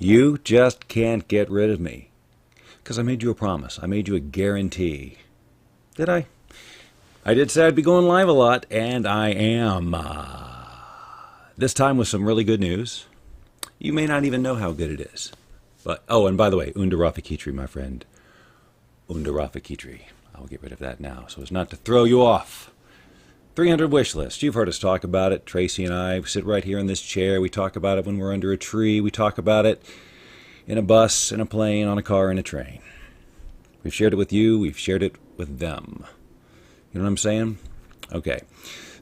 You just can't get rid of me. Because I made you a promise. I made you a guarantee. Did I? I did say I'd be going live a lot, and I am. This time with some really good news. You may not even know how good it is. But, oh, and by the way, Unda Rafikitri, my friend. Unda Rafikitri. I'll get rid of that now so as not to throw you off. 300 wish list. You've heard us talk about it. Tracey and I sit right here in this chair. We talk about it when we're under a tree. We talk about it in a bus, in a plane, on a car, in a train. We've shared it with you. We've shared it with them. You know what I'm saying? Okay.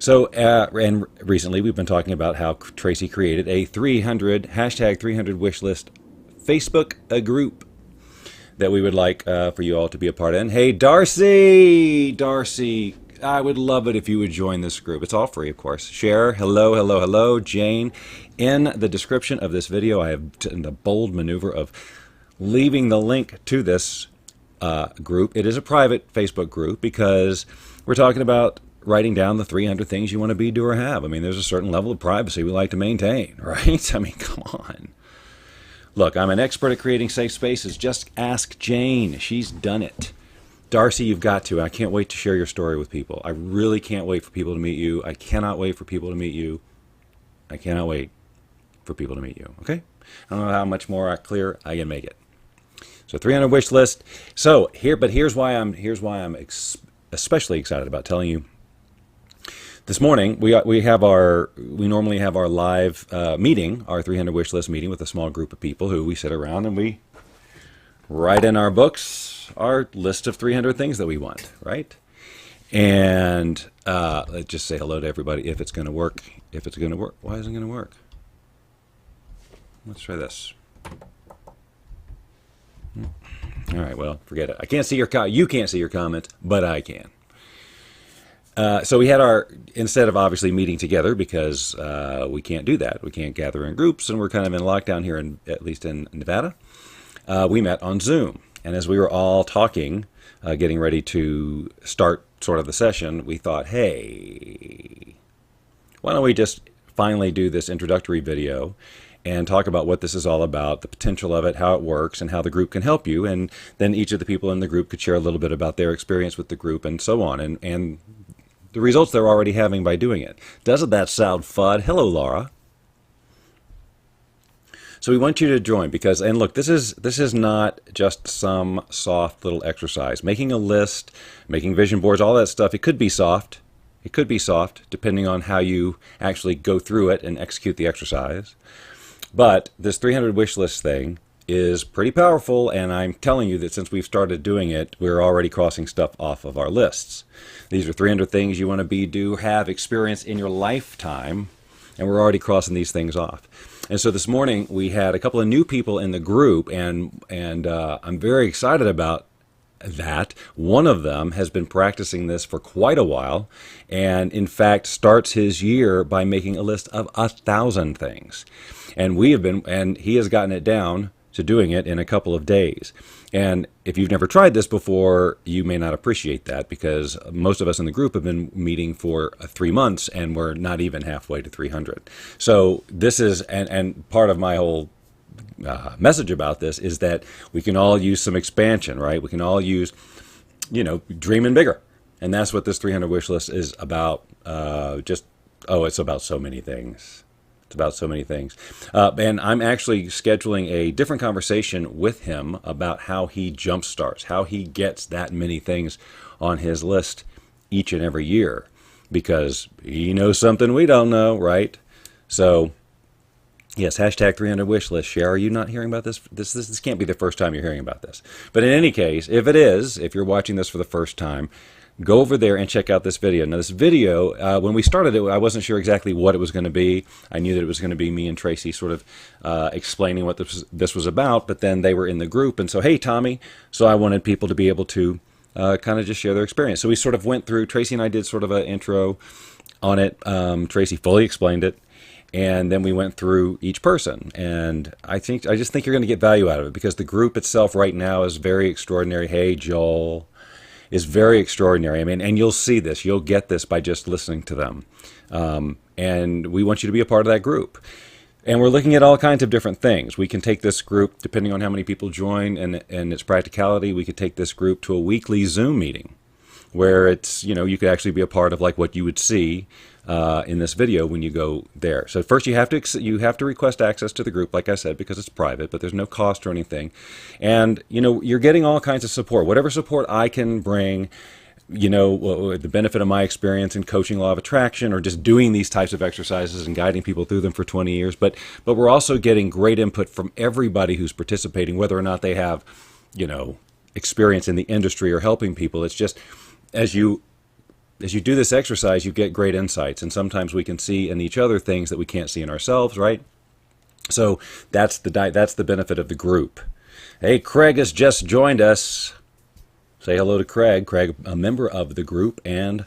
So, and recently we've been talking about how Tracey created a hashtag 300 wish list Facebook group that we would like for you all to be a part of. And hey, Darcy, I would love it if you would join this group. It's all free, of course. Share, hello, Jane. In the description of this video, I have done the bold maneuver of leaving the link to this group. It is a private Facebook group because we're talking about writing down the 300 things you want to be, do, or have. I mean, there's a certain level of privacy we like to maintain, right? I mean, come on. Look, I'm an expert at creating safe spaces. Just ask Jane. She's done it. Darcy, you've got to. I can't wait to share your story with people. I really can't wait for people to meet you. I cannot wait for people to meet you. I cannot wait for people to meet you. Okay? I don't know how much more clear I can make it. So 300 wish list. So here's why I'm especially excited about telling you. This morning we normally have our live meeting, our 300 wish list meeting with a small group of people who we sit around and we write in our books our list of 300 things that we want, right? And let's just say hello to everybody if it's going to work. If it's going to work, why isn't it going to work? Let's try this. All right, well, forget it. I can't see you can't see your comments, but I can. So we had instead of obviously meeting together because we can't do that. We can't gather in groups, and we're kind of in lockdown here, at least in Nevada. We met on Zoom. And as we were all talking, getting ready to start sort of the session, we thought, hey, why don't we just finally do this introductory video and talk about what this is all about, the potential of it, how it works, and how the group can help you. And then each of the people in the group could share a little bit about their experience with the group and so on, and the results they're already having by doing it. Doesn't that sound fun? Hello, Laura. So we want you to join because, and look, this is not just some soft little exercise. Making a list, making vision boards, all that stuff, it could be soft. It could be soft depending on how you actually go through it and execute the exercise. But this 300 wish list thing is pretty powerful, and I'm telling you that since we've started doing it, we're already crossing stuff off of our lists. These are 300 things you want to be, do, have, experience in your lifetime, and we're already crossing these things off. And so this morning we had a couple of new people in the group, and I'm very excited about that. One of them has been practicing this for quite a while, and in fact starts his year by making a list of 1,000 things. And he has gotten it down to doing it in a couple of days. And if you've never tried this before, you may not appreciate that because most of us in the group have been meeting for 3 months and we're not even halfway to 300. So this is, and part of my whole message about this is that we can all use some expansion, right? We can all use, dreaming bigger. And that's what this 300 wish list is about. It's about so many things. It's about so many things. And I'm actually scheduling a different conversation with him about how he jumpstarts, how he gets that many things on his list each and every year, because he knows something we don't know, right? So, yes, hashtag 300 wish list. Share, are you not hearing about this? This can't be the first time you're hearing about this. But in any case, if it is, if you're watching this for the first time, go over there and check out this video. Now, this video, when we started it, I wasn't sure exactly what it was going to be. I knew that it was going to be me and Tracey sort of explaining what this was about, but then they were in the group, and so, hey, Tommy. So I wanted people to be able to kind of just share their experience. So we sort of went through, Tracey and I did sort of an intro on it. Tracey fully explained it, and then we went through each person. And I just think you're going to get value out of it because the group itself right now is very extraordinary. Hey, Joel. Is very extraordinary. I mean, and you'll see this. You'll get this by just listening to them. And we want you to be a part of that group. And we're looking at all kinds of different things. We can take this group, depending on how many people join and its practicality, we could take this group to a weekly Zoom meeting where it's, you could actually be a part of like what you would see in this video when you go there. So first you have to request access to the group, like I said, because it's private, but there's no cost or anything. And, you're getting all kinds of support. Whatever support I can bring, the benefit of my experience in coaching law of attraction or just doing these types of exercises and guiding people through them for 20 years. But we're also getting great input from everybody who's participating, whether or not they have, experience in the industry or helping people. It's just as you do this exercise, you get great insights. And sometimes we can see in each other things that we can't see in ourselves, right? So that's the benefit of the group. Hey, Craig has just joined us. Say hello to Craig. Craig, a member of the group, and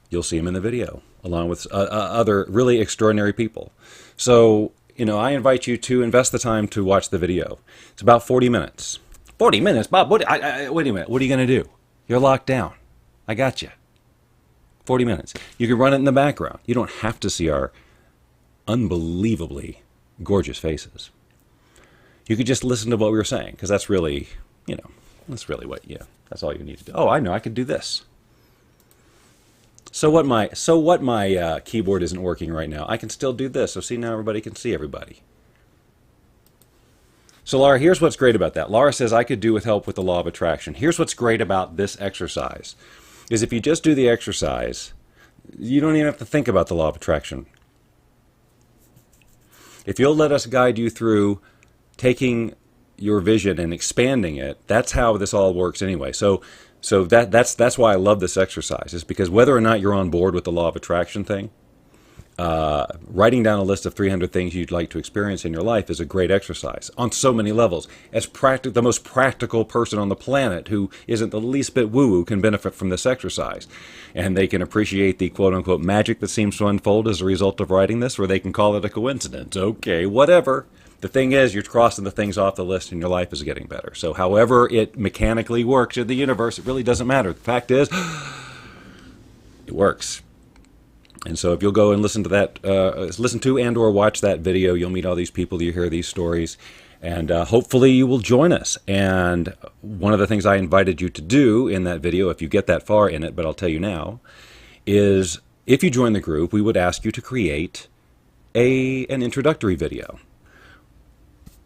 you'll see him in the video, along with other really extraordinary people. So, I invite you to invest the time to watch the video. It's about 40 minutes. 40 minutes? Bob, wait a minute. What are you going to do? You're locked down. I got you. 40 minutes. You can run it in the background. You don't have to see our unbelievably gorgeous faces. You could just listen to what we were saying, because that's really, that's really that's all you need to do. Oh, I know, I could do this. So what my keyboard isn't working right now, I can still do this. So see, now everybody can see everybody. So Laura, here's what's great about that. Laura says I could do with help with the law of attraction. Here's what's great about this exercise, is if you just do the exercise, you don't even have to think about the law of attraction. If you'll let us guide you through taking your vision and expanding it, that's how this all works anyway. So that's why I love this exercise, is because whether or not you're on board with the law of attraction thing, writing down a list of 300 things you'd like to experience in your life is a great exercise on so many levels. As the most practical person on the planet who isn't the least bit woo-woo can benefit from this exercise. And they can appreciate the quote-unquote magic that seems to unfold as a result of writing this, or they can call it a coincidence. Okay, whatever. The thing is, you're crossing the things off the list and your life is getting better. So however it mechanically works in the universe, it really doesn't matter. The fact is, it works. And so if you'll go and listen to and or watch that video, you'll meet all these people, you hear these stories, and hopefully you will join us. And one of the things I invited you to do in that video, if you get that far in it, but I'll tell you now, is if you join the group, we would ask you to create an introductory video.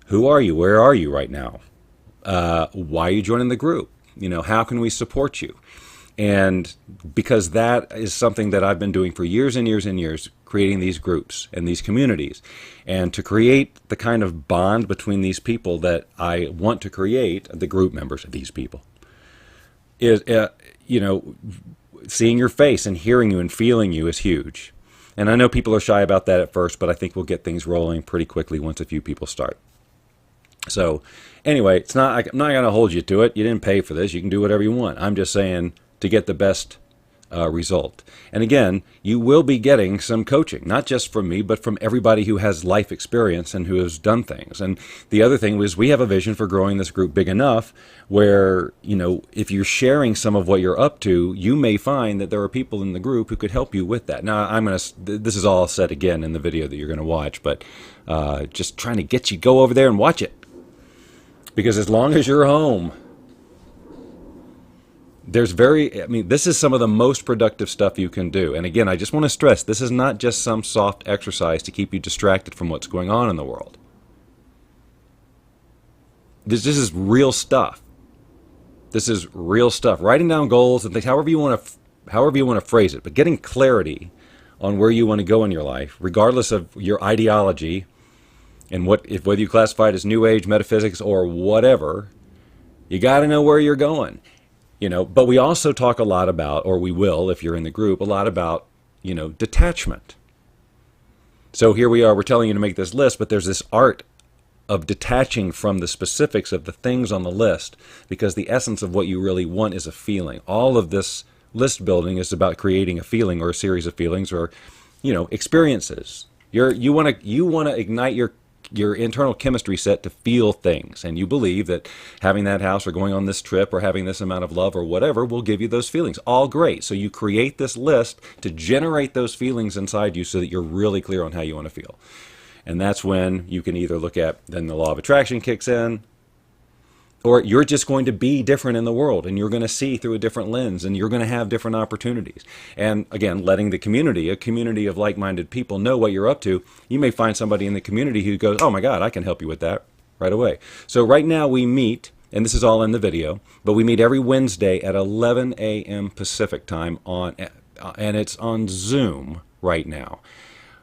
Who are you? Where are you right now? Why are you joining the group? How can we support you? And because that is something that I've been doing for years and years and years, creating these groups and these communities. And to create the kind of bond between these people that I want to create, the group members of these people, is, seeing your face and hearing you and feeling you is huge. And I know people are shy about that at first, but I think we'll get things rolling pretty quickly once a few people start. So anyway, I'm not going to hold you to it. You didn't pay for this. You can do whatever you want. I'm just saying to get the best result. And again, you will be getting some coaching, not just from me, but from everybody who has life experience and who has done things. And the other thing was, we have a vision for growing this group big enough where, if you're sharing some of what you're up to, you may find that there are people in the group who could help you with that. Now, this is all said again in the video that you're going to watch, but just trying to get you go over there and watch it. Because as long as you're home, this is some of the most productive stuff you can do. And again, I just want to stress, this is not just some soft exercise to keep you distracted from what's going on in the world. This is real stuff. This is real stuff. Writing down goals and things, however you want to phrase it, but getting clarity on where you want to go in your life, regardless of your ideology, and whether you classify it as New Age, metaphysics, or whatever, you got to know where you're going. But we also talk a lot about, or we will, if you're in the group, a lot about, detachment. So here we are, we're telling you to make this list, but there's this art of detaching from the specifics of the things on the list, because the essence of what you really want is a feeling. All of this list building is about creating a feeling or a series of feelings or, experiences. You want to ignite your internal chemistry set to feel things, and you believe that having that house or going on this trip or having this amount of love or whatever will give you those feelings. All great. So you create this list to generate those feelings inside you so that you're really clear on how you want to feel. And that's when you can either look at, then the law of attraction kicks in, or you're just going to be different in the world, and you're going to see through a different lens, and you're going to have different opportunities. And again, letting the community, a community of like-minded people, know what you're up to. You may find somebody in the community who goes, oh my God, I can help you with that right away. So right now we meet, and this is all in the video, but we meet every Wednesday at 11 a.m. Pacific time and it's on Zoom right now.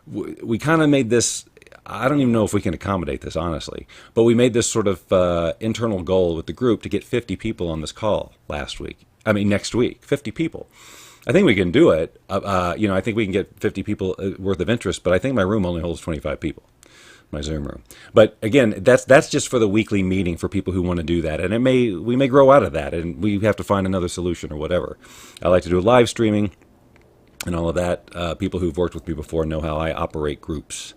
We kind of made this, I don't even know if we can accommodate this, honestly, but we made this sort of internal goal with the group to get 50 people on this call next week, 50 people. I think we can do it. I think we can get 50 people worth of interest, but I think my room only holds 25 people, my Zoom room. But again, that's just for the weekly meeting for people who want to do that. And we may grow out of that, and we have to find another solution or whatever. I like to do live streaming and all of that. People who've worked with me before know how I operate groups.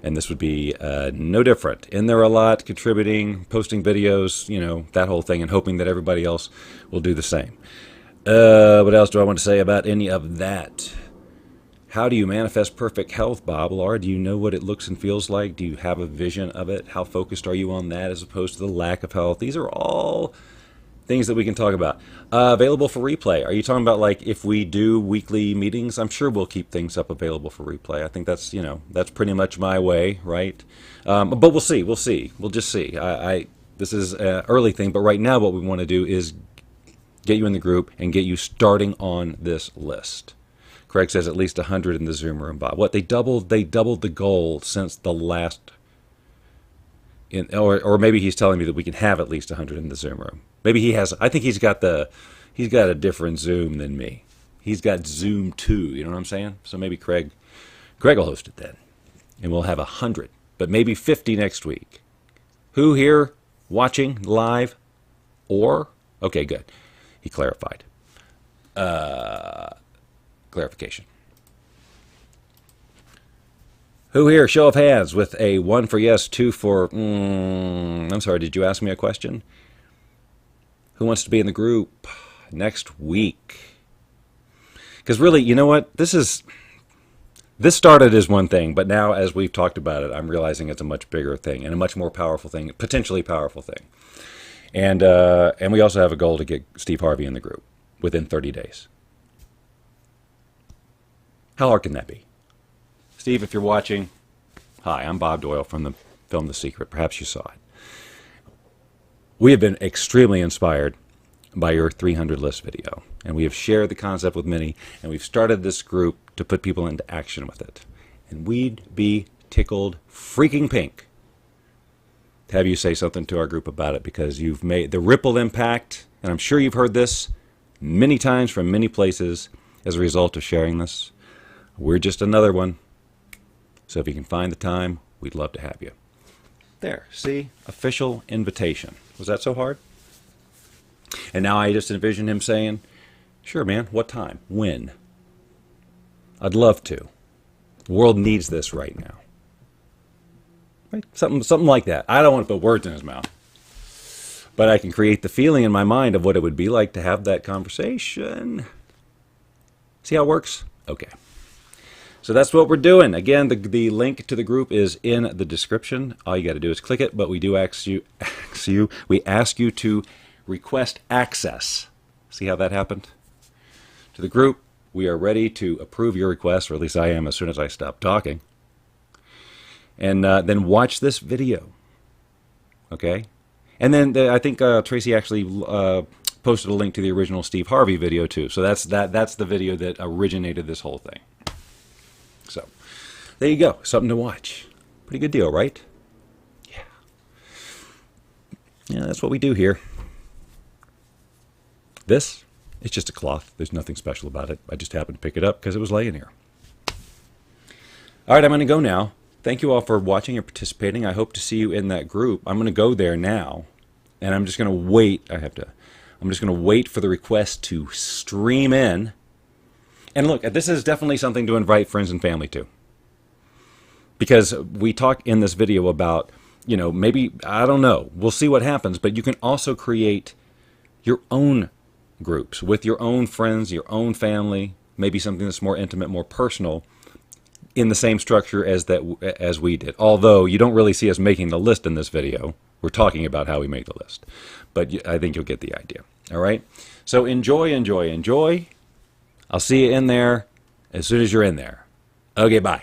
And this would be no different. In there a lot, contributing, posting videos, that whole thing, and hoping that everybody else will do the same. What else do I want to say about any of that? How do you manifest perfect health, Bob? Laura, do you know what it looks and feels like? Do you have a vision of it? How focused are you on that as opposed to the lack of health? These are all things that we can talk about. Available for replay. Are you talking about like if we do weekly meetings? I'm sure we'll keep things up available for replay. I think that's pretty much my way, right? But we'll see. We'll just see. This is an early thing, but right now what we want to do is get you in the group and get you starting on this list. Craig says at least 100 in the Zoom room, Bob. What, they doubled the goal since the last, or maybe he's telling me that we can have at least 100 in the Zoom room. Maybe he has. I think he's got a different Zoom than me. He's got Zoom 2. You know what I'm saying? So maybe Craig will host it then, and we'll have 100, but maybe 50 next week. Who here watching live? Okay, good. He clarified. Clarification. Who here? Show of hands with a 1 for yes, 2 for. I'm sorry. Did you ask me a question? Who wants to be in the group next week? Because really, you know what? This started as one thing, but now as we've talked about it, I'm realizing it's a much bigger thing and a much more powerful thing, potentially powerful thing. And we also have a goal to get Steve Harvey in the group within 30 days. How hard can that be? Steve, if you're watching, hi, I'm Bob Doyle from the film The Secret. Perhaps you saw it. We have been extremely inspired by your 300 list video, and we have shared the concept with many, and we've started this group to put people into action with it. And we'd be tickled freaking pink to have you say something to our group about it, because you've made the ripple impact, and I'm sure you've heard this many times from many places as a result of sharing this. We're just another one. So if you can find the time, we'd love to have you. There, see? Official invitation. Was that so hard? And now I just envision him saying, sure, man, what time? When? I'd love to. The world needs this right now. Right? Something like that. I don't want to put words in his mouth. But I can create the feeling in my mind of what it would be like to have that conversation. See how it works? Okay. So that's what we're doing. Again, the link to the group is in the description. All you got to do is click it, but we do ask you to request access. See how that happened? To the group. We are ready to approve your request, or at least I am as soon as I stop talking. And then watch this video. Okay? And then I think Tracey actually posted a link to the original Steve Harvey video too. So that's the video that originated this whole thing. So there you go. Something to watch. Pretty good deal, right? Yeah. Yeah, that's what we do here. This, it's just a cloth. There's nothing special about it. I just happened to pick it up because it was laying here. All right, I'm going to go now. Thank you all for watching and participating. I hope to see you in that group. I'm going to go there now, and I'm just going to wait. I'm just going to wait for the request to stream in. And look, this is definitely something to invite friends and family to. Because we talk in this video about, maybe, I don't know, we'll see what happens, but you can also create your own groups with your own friends, your own family, maybe something that's more intimate, more personal, in the same structure as we did. Although you don't really see us making the list in this video. We're talking about how we make the list. But I think you'll get the idea. All right? So enjoy, enjoy, enjoy. I'll see you in there as soon as you're in there. Okay, bye.